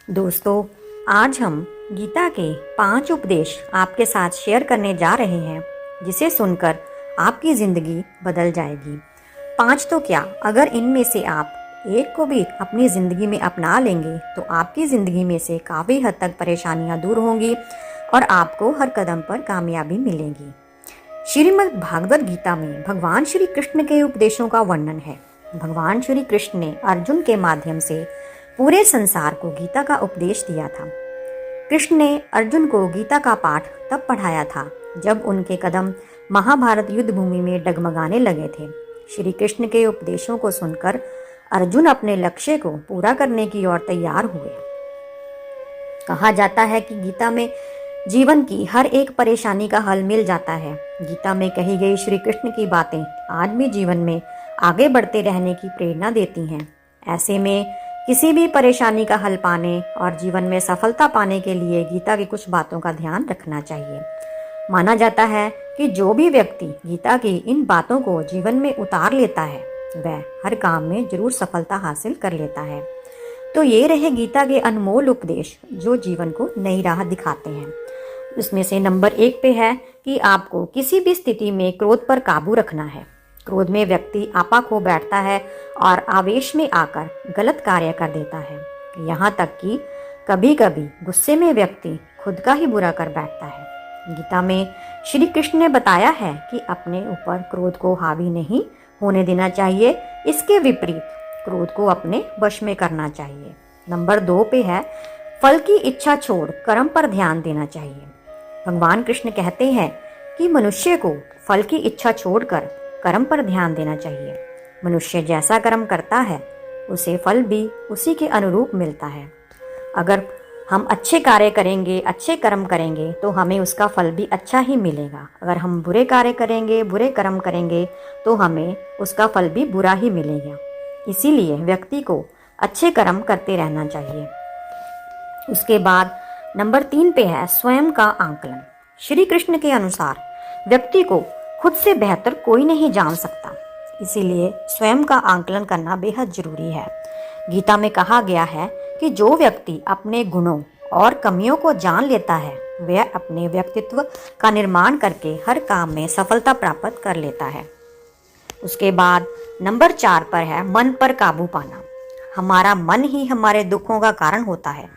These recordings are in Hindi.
दोस्तों, आज हम गीता के 5 उपदेश आपके साथ शेयर करने जा रहे हैं, जिसे सुनकर आपकी ज़िंदगी बदल जाएगी। 5 तो क्या, अगर इनमें से आप एक को भी अपनी ज़िंदगी में अपना लेंगे तो आपकी ज़िंदगी में से काफ़ी हद तक परेशानियां दूर होंगी और आपको हर कदम पर कामयाबी मिलेगी। श्रीमद् भागवत गीता में भगवान श्री कृष्ण के उपदेशों का वर्णन है। भगवान श्री कृष्ण ने अर्जुन के माध्यम से पूरे संसार को गीता का उपदेश दिया था। कृष्ण ने अर्जुन को गीता का पाठ तब पढ़ाया था जब उनके कदम महाभारत युद्ध भूमि में डगमगाने लगे थे। श्री कृष्ण के उपदेशों को सुनकर अर्जुन अपने लक्ष्य को पूरा करने की ओर तैयार हुए। कहा जाता है कि गीता में जीवन की हर एक परेशानी का हल मिल जाता है। गीता में कही गई श्री कृष्ण की बातें आज भी जीवन में आगे बढ़ते रहने की प्रेरणा देती हैं। ऐसे में किसी भी परेशानी का हल पाने और जीवन में सफलता पाने के लिए गीता की कुछ बातों का ध्यान रखना चाहिए। माना जाता है कि जो भी व्यक्ति गीता की इन बातों को जीवन में उतार लेता है वह हर काम में जरूर सफलता हासिल कर लेता है। तो ये रहे गीता के अनमोल उपदेश जो जीवन को नई राह दिखाते हैं। इसमें से नंबर 1 पे है कि आपको किसी भी स्थिति में क्रोध पर काबू रखना है। क्रोध में व्यक्ति आपा खो बैठता है और आवेश में आकर गलत कार्य कर देता है। यहाँ तक कि कभी कभी गुस्से में व्यक्ति खुद का ही बुरा कर बैठता है। गीता में श्री कृष्ण ने बताया है कि अपने ऊपर क्रोध को हावी नहीं होने देना चाहिए, इसके विपरीत क्रोध को अपने वश में करना चाहिए। नंबर 2 पे है फल की इच्छा छोड़ कर्म पर ध्यान देना चाहिए। भगवान कृष्ण कहते हैं कि मनुष्य को फल की इच्छा छोड़कर कर्म पर ध्यान देना चाहिए। मनुष्य जैसा कर्म करता है उसे फल भी उसी के अनुरूप मिलता है। अगर हम अच्छे कार्य करेंगे, अच्छे कर्म करेंगे तो हमें उसका फल भी अच्छा ही मिलेगा। अगर हम बुरे कार्य करेंगे, बुरे कर्म करेंगे तो हमें उसका फल भी बुरा ही मिलेगा। इसीलिए व्यक्ति को अच्छे कर्म करते रहना चाहिए। उसके बाद नंबर 3 पे है स्वयं का आंकलन। श्री कृष्ण के अनुसार व्यक्ति को खुद से बेहतर कोई नहीं जान सकता, इसीलिए स्वयं का आंकलन करना बेहद जरूरी है। गीता में कहा गया है कि जो व्यक्ति अपने गुणों और कमियों को जान लेता है वह अपने व्यक्तित्व का निर्माण करके हर काम में सफलता प्राप्त कर लेता है। उसके बाद नंबर 4 पर है मन पर काबू पाना। हमारा मन ही हमारे दुखों का कारण होता है।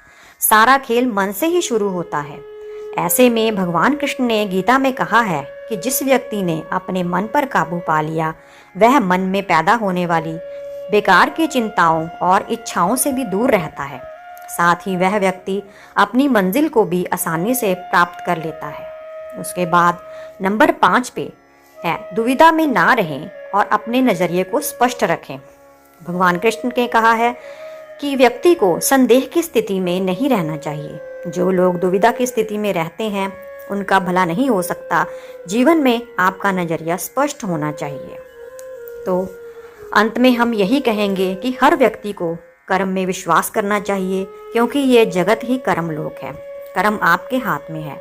सारा खेल मन से ही शुरू होता है। ऐसे में भगवान कृष्ण ने गीता में कहा है कि जिस व्यक्ति ने अपने मन पर काबू पा लिया वह मन में पैदा होने वाली बेकार की चिंताओं और इच्छाओं से भी दूर रहता है। साथ ही वह व्यक्ति अपनी मंजिल को भी आसानी से प्राप्त कर लेता है। उसके बाद नंबर 5 पे है दुविधा में ना रहें और अपने नजरिए को स्पष्ट रखें। भगवान कृष्ण ने कहा है कि व्यक्ति को संदेह की स्थिति में नहीं रहना चाहिए। जो लोग दुविधा की स्थिति में रहते हैं उनका भला नहीं हो सकता। जीवन में आपका नजरिया स्पष्ट होना चाहिए। तो अंत में हम यही कहेंगे कि हर व्यक्ति को कर्म में विश्वास करना चाहिए, क्योंकि ये जगत ही कर्मलोक है। कर्म आपके हाथ में है,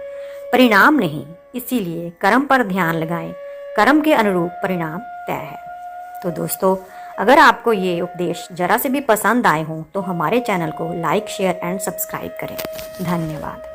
परिणाम नहीं। इसीलिए कर्म पर ध्यान लगाएं, कर्म के अनुरूप परिणाम तय है। तो दोस्तों, अगर आपको ये उपदेश जरा से भी पसंद आए हों तो हमारे चैनल को लाइक, शेयर एंड सब्सक्राइब करें। धन्यवाद।